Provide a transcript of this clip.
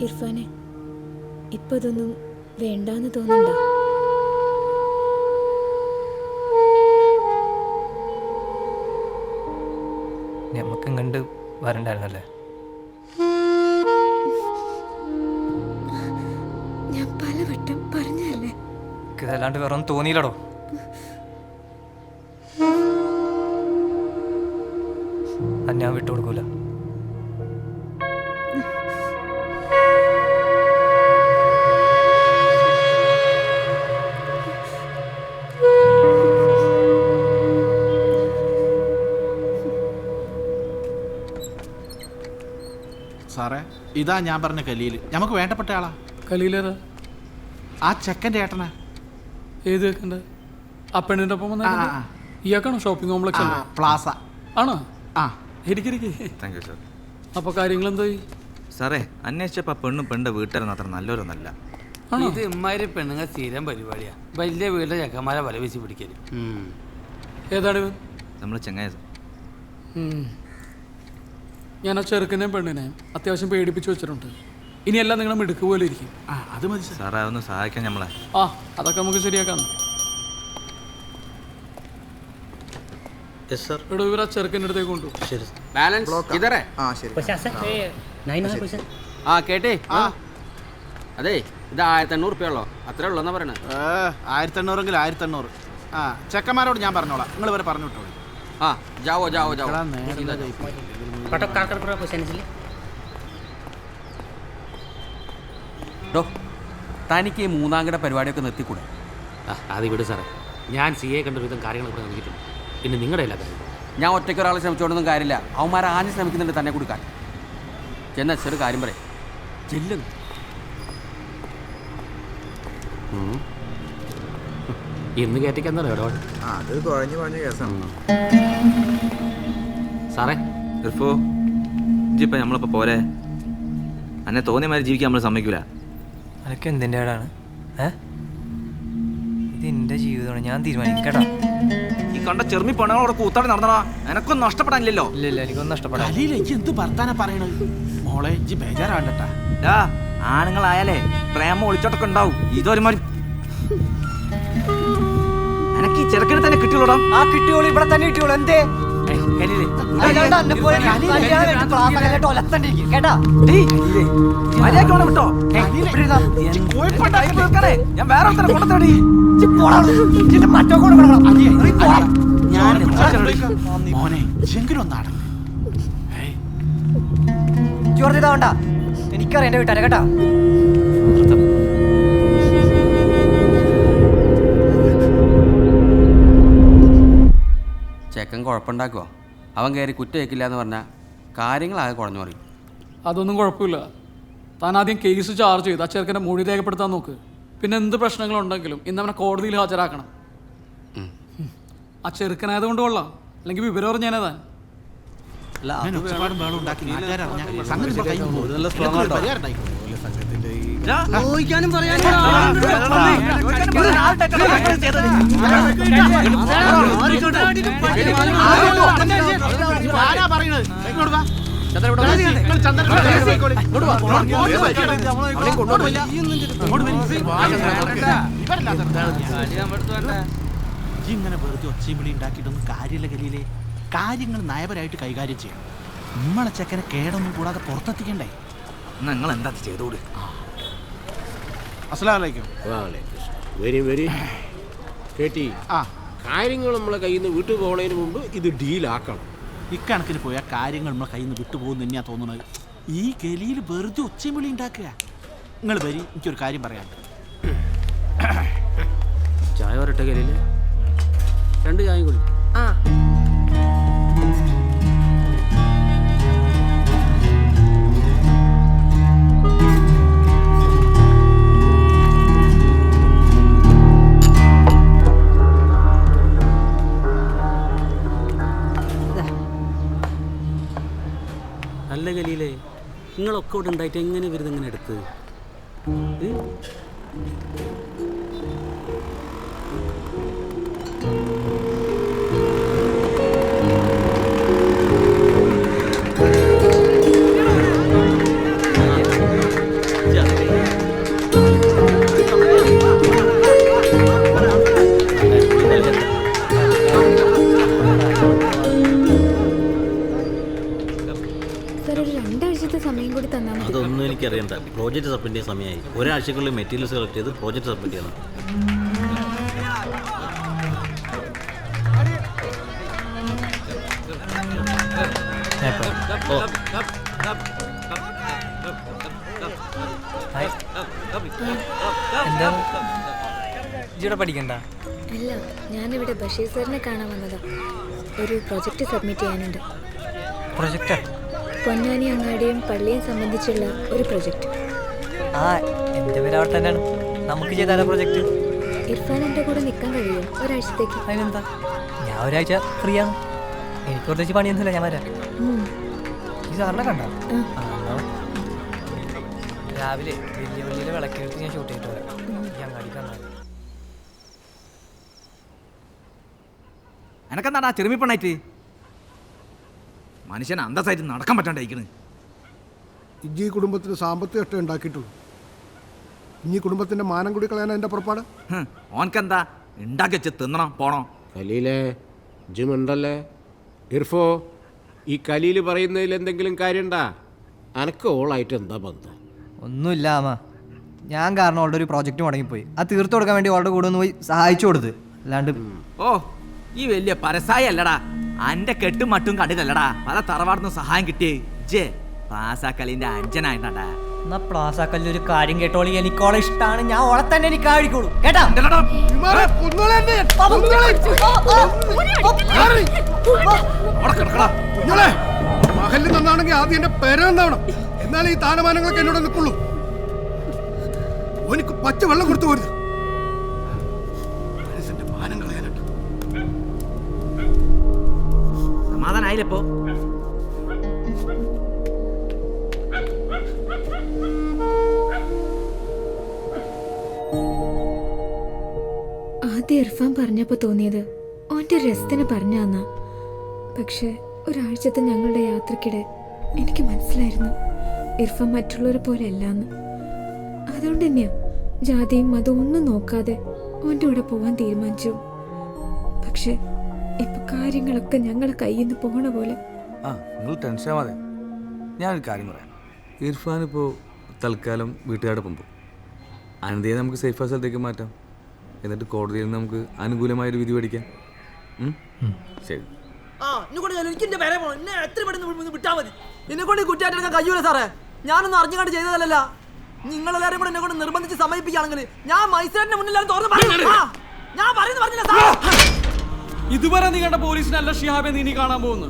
ഇർഫാനെ, ഇപ്പൊ ഇതൊന്നും വേണ്ടാന്ന് തോന്നണ്ട. നമുക്ക് കണ്ട് വരണ്ടായിരുന്നല്ലേ? ഞാൻ പലവട്ടം പറഞ്ഞല്ലേ. ഇതല്ലാണ്ട് വേറെ ഒന്നും തോന്നിയില്ലടോ. അത് ഞാൻ വിട്ടുകൊടുക്കൂല. സാറേ, ഇതാ ഞാൻ പറഞ്ഞ കലീൽ. നമുക്ക് വേണ്ടപ്പെട്ട ആളാ. കലീലേതാ? ആ ചെക്കൻ്റെ ഏട്ടനാ. ഏത് ചെക്കൻ്റെ? ആ പെണ്ണിൻ്റെ ഒപ്പം വന്ന ഇയാൾക്കാണോ ഷോപ്പിംഗ് കോംപ്ലക്സ് പ്ലാസ ആണോ? ആ, ഇരിക്കിരിക്കെ. Thank you sir. അപ്പോൾ കാര്യങ്ങൾ എന്തായി സാറേ, അന്വേഷിച്ചപ്പോൾ പെണ്ണും പെണ്ണിൻ്റെ വീട്ടുകാരൊന്നും അത്ര നല്ലവരൊന്നല്ല. ഇത് ഇമ്മാതിരി പെണ്ണുങ്ങൾ സ്ഥിരം പരിപാടിയാ. വലിയ വീട്ടിലെ ചെക്കന്മാരെ വല വീശി പിടിക്കല്. ഏതാണ് ഇവൻ? നമ്മൾ ചെങ്ങായ. ഞാൻ ആ ചെറുക്കനെയും പെണ്ണിനെയും അത്യാവശ്യം പേടിപ്പിച്ച് വെച്ചിട്ടുണ്ട്. ഇനിയെല്ലാം നിങ്ങളെ മിടുക്ക് പോലെ ഇരിക്കും. അത് മതി സാറേ, അതൊന്ന് സഹായിക്കാൻ നമ്മളെ. ആ, അതൊക്കെ നമുക്ക് ശരിയാക്കാം. ഇവിടെ ഇവർ ആ ചെറുക്കൻ്റെ അടുത്തേക്ക് കൊണ്ടുപോകും. കേട്ടേ, അതെ ഇത് 1500 ഉള്ളോ? അത്രേ ഉള്ളൂ എന്നാ പറയണേ. 1800 1800. ആ, ചെക്കന്മാരോട് ഞാൻ പറഞ്ഞോളാം, നിങ്ങൾ ഇവരെ പറഞ്ഞു വിട്ടോളൂ. ആ, ജാവോ ജാവോ ജാവോ. തനിക്ക് ഈ മൂന്നാംകിട പരിപാടിയൊക്കെ നിർത്തിക്കൂടെ? അത് വിട് സാറേ, ഞാൻ CA കണ്ട വിധം കാര്യങ്ങളൊക്കെ നോക്കിയിട്ടുണ്ട്. പിന്നെ നിങ്ങളുടെ എല്ലാ കാര്യം ഞാൻ ഒറ്റയ്ക്ക് ഒരാളെ ശ്രമിച്ചുകൊണ്ടൊന്നും കാര്യമില്ല. അവന്മാരെ ആഞ്ഞ് ശ്രമിക്കുന്നുണ്ട് തന്നെ കൊടുക്കാൻ. ചെന്ന ചെറു കാര്യം പറയും. ചെല്ലുന്നു ഇന്ന് കയറ്റിക്കെന്താ ഇടപാട്? അത് കുഴഞ്ഞു കുഴഞ്ഞ കേസാണ് സാറേ. ഇർഫോ, ഇജിപ്പം നമ്മളിപ്പോൾ പോരെ. അന്നെ തോന്നിയ മാതിരി ജീവിക്കാൻ നമ്മൾ സമ്മതിക്കൂല. അതൊക്കെ എന്തിൻ്റെ ഏടാണ്? ഇത് എൻ്റെ ജീവിതമാണ്, ഞാൻ തീരുമാനിക്കും കേട്ടോ. ഈ കണ്ട ചെറുമി പെണ്ണുങ്ങളോട് കൂത്താടി നടന്നടാ. എനക്കൊന്നും നഷ്ടപ്പെടാനില്ലല്ലോ. ഇല്ല ഇല്ല, എനിക്കൊന്നും നഷ്ടപ്പെടാം. കലീലേക്ക് എന്ത് വർത്താനം പറയണത്? മോളെ, ഇജ്ജ് ബേജാറാണ്ടട്ടാ. ആണുങ്ങളായാലേ പ്രേമം ഒളിച്ചോട്ടൊക്കെ ഉണ്ടാവും. ഇതൊരുമാതിരി എനക്ക് ഈ ചെറുക്കനെ തന്നെ കിട്ടിയോളാം. ആ കിട്ടിയോളൂ, ഇവിടെ തന്നെ കിട്ടിയോളൂ. എന്തേ ഞാൻ വേറെ കൊണ്ടടി. മോനെ, ചെങ്കിലും ഒന്നാണ്. ചോർത്തിതാവണ്ട, എനിക്കറിയാം എൻ്റെ വീട്ടുകാരെ കേട്ടാ. ചെക്കൻ കുഴപ്പമുണ്ടാക്കുമോ? അവൻ കയറി കുറ്റേക്കില്ല എന്ന് പറഞ്ഞാൽ കാര്യങ്ങളാകെ കുഴഞ്ഞു പറയും. അതൊന്നും കുഴപ്പമില്ല. താൻ ആദ്യം കേസ് ചാർജ് ചെയ്ത് ആ ചെറുക്കൻ്റെ മൊഴി രേഖപ്പെടുത്താൻ നോക്ക്. പിന്നെ എന്ത് പ്രശ്നങ്ങളുണ്ടെങ്കിലും ഇന്ന് അവനെ കോടതിയിൽ ഹാജരാക്കണം. ആ ചെറുക്കനായതുകൊണ്ട് കൊള്ളാം, അല്ലെങ്കിൽ വിവരം അറിഞ്ഞാനേ താൻ. ഇങ്ങനെ വെറുതെ ഒച്ചയും വിളി ഉണ്ടാക്കിയിട്ടൊന്നും കാര്യമില്ല കലീലേ. കാര്യങ്ങൾ നയപരമായിട്ട് കൈകാര്യം ചെയ്യണം. നമ്മളെ ചെക്കനെ കേടൊന്നും കൂടാതെ പുറത്തെത്തിക്കണ്ടേ? നിങ്ങൾ എന്താ ചെയ്തോട്. അസ്സലാമലൈക്കും. വെരി കേട്ടി. കാര്യങ്ങൾ നമ്മളെ കയ്യിൽ നിന്ന് വിട്ടു പോകുന്നതിന് മുമ്പ് ഇത് ഡീലാക്കണം. ഇക്കണക്കിന് പോയാൽ കാര്യങ്ങൾ നമ്മളെ കയ്യിൽ നിന്ന് വിട്ടുപോകുന്ന തന്നെയാ തോന്നുന്നത്. ഈ ഗലിയിൽ വെറുതെ ഒച്ചയും വിളി ഉണ്ടാക്കുക. നിങ്ങൾ വരി, എനിക്കൊരു കാര്യം പറയാം. ചായ വരട്ടെ കലയില്? 2 ചായയും കൂടി. നല്ല കലിയിലേ, നിങ്ങളൊക്കെ ഇവിടെ ഉണ്ടായിട്ട് എങ്ങനെ വരുന്നത് എടുത്ത്? അതൊന്നും എനിക്കറിയണ്ട. പ്രോജക്റ്റ് സബ്മിറ്റ് ചെയ്യാൻ സമയമായി. ഒരാഴ്ചക്കുള്ളിൽ മെറ്റീരിയൽസ് കളക്ട് ചെയ്ത് പ്രോജക്റ്റ് സബ്മിറ്റ് ചെയ്യണം. എന്താ ഇജിവിടെ പഠിക്കണ്ട? അല്ല, ഞാനിവിടെ ബഷീർ സാറിനെ കാണാൻ വന്നതാ. ഒരു പ്രൊജക്റ്റ് സബ്മിറ്റ് ചെയ്യാനുണ്ട്. പ്രൊജക്റ്റ്? പൊന്നാനി അങ്ങാടിയും പള്ളിയും സംബന്ധിച്ചുള്ള ഒരു പ്രൊജക്റ്റ്. ആ, എൻ്റെ പേര് അവിടെ തന്നെയാണ്. നമുക്ക് ചെയ്താലോ പ്രൊജക്റ്റ്? ഇർഫാൻ എൻ്റെ കൂടെ നിൽക്കാൻ കഴിയുമോ ഒരാഴ്ചത്തേക്ക്? അതിനെന്താ, ഞാൻ ഒരാഴ്ച ഫ്രീ ആണ്. എനിക്ക് പ്രത്യേകിച്ച് പണിയൊന്നുമില്ല, ഞാൻ വരാം. ഈ സാറിനെ കണ്ട? രാവിലെ വലിയ വലിയ വിളക്കെടുത്ത് ഞാൻ ഷൂട്ട് ചെയ്തിട്ട് വരാം. ഈ അങ്ങാടി കണ്ടാൽ എനക്കെന്താടാ ചെറുമിപ്പണ്ണായിട്ട് മനുഷ്യൻ അന്തസ്സായിട്ട് നടക്കാൻ പറ്റാണ്ടായിക്കണ്. ഇജ്ജി കുടുംബത്തിന് സാമ്പത്തിക ഇഷ്ടം ഉണ്ടാക്കിയിട്ടുള്ളൂ. ഇനി കുടുംബത്തിന്റെ മാനം കൂടി കളയാൻ എൻ്റെ പുറപ്പാട്. ഓൻക്കെന്താ ഉണ്ടാക്കി വെച്ച് തിന്നണം പോണോ? കലീലേ, ഇജ്ജുമുണ്ടല്ലേ? ഇർഫോ, ഈ കലീൽ പറയുന്നതിൽ എന്തെങ്കിലും കാര്യണ്ടാ? അനക്ക് ഓളായിട്ട് എന്താ ബന്ധം? ഒന്നുമില്ല അമ്മ. ഞാൻ കാരണം അവളുടെ ഒരു പ്രോജക്റ്റ് മുടങ്ങിപ്പോയി. അത് തീർത്തു കൊടുക്കാൻ വേണ്ടി അവളുടെ കൂടെ ഒന്ന് പോയി സഹായിച്ചു കൊടുത്ത്. അല്ലാണ്ട് ഓ, ഈ വലിയ പരസായ അല്ലടാ, അന്റെ കെട്ടും മട്ടും കണ്ടിട്ടല്ലടാ പല തറവാടുന്ന് സഹായം കിട്ടിയേ. ജെ പാസാക്കലിന്റെ അഞ്ചനായിട്ടാ. എന്നാ പ്ലാസാക്കല്ലിൽ ഒരു കാര്യം കേട്ടോളി, എനിക്കോളെ ഇഷ്ടമാണ്. ഞാൻ ഓളെ തന്നെ എനിക്ക് ആഴിക്കോളൂ കേട്ടാ. മഹല് നന്നാണെങ്കിൽ ആദ്യം എന്റെ പേര് നന്നാവണം. എന്നാലേ ഈ താനമാനങ്ങളൊക്കെ എന്നോട് നിൽക്കുള്ളൂ. എനിക്ക് പച്ച വെള്ളം കൊടുത്തു പോരുത്. മനസ്സിന്റെ മാനം കളയാനുണ്ട്. സമാധാനായില്ലപ്പോ? ആദ്യം ഇർഫാൻ പറഞ്ഞപ്പോൾ തോന്നിയത് ഓൻ്റെ രസത്തിന് പറഞ്ഞാന്നാ. പക്ഷെ ഒരാഴ്ചത്തെ ഞങ്ങളുടെ യാത്രക്കിടെ എനിക്ക് മനസ്സിലായിരുന്നു ഇർഫാൻ മറ്റുള്ളവരെ പോലെ അല്ലാന്ന്. അതുകൊണ്ട് തന്നെയാ ജാതിയും മതവും ഒന്നും നോക്കാതെ ഓൻ്റെ കൂടെ പോവാൻ തീരുമാനിച്ചു. പക്ഷെ ഇപ്പൊ കാര്യങ്ങളൊക്കെ ഞങ്ങളെ കയ്യിൽ നിന്ന് പോണ പോലെ. നിങ്ങൾ ടെൻഷൻ ആവാതെ, ഞാനൊരു കാര്യം പറയാം. ഇർഫാൻ ഇപ്പോൾ തൽക്കാലം വീട്ടുകാരോടൊപ്പം പോകും. അനന്തയെ നമുക്ക് സേഫ് സ്ഥലത്തേക്ക് മാറ്റാം. എന്നിട്ട് കോടതിയിൽ നിന്ന് നമുക്ക് അനുകൂലമായൊരു വിധി പഠിക്കാം. ശരി. എന്നെക്കൊണ്ട് കുറ്റാറ്റെടുക്കാൻ കഴിയൂല സാറേ. ഞാനൊന്നും അറിഞ്ഞുകൊണ്ട് ചെയ്തതല്ല. നിങ്ങളെല്ലാരും കൂടെ എന്നെ കൊണ്ട് നിർബന്ധിച്ച് സമയിപ്പിക്കുകയാണെങ്കിൽ ഞാൻ മജിസ്ട്രേറ്റിന്റെ മുന്നിലാണ് തുറന്ന് ഞാൻ പറയുന്നത് പറഞ്ഞില്ല സാർ. ഇതുവരെ നീ കണ്ട പോലീസിനല്ല ഷിഹാബെ നീ കാണാൻ പോകുന്നു.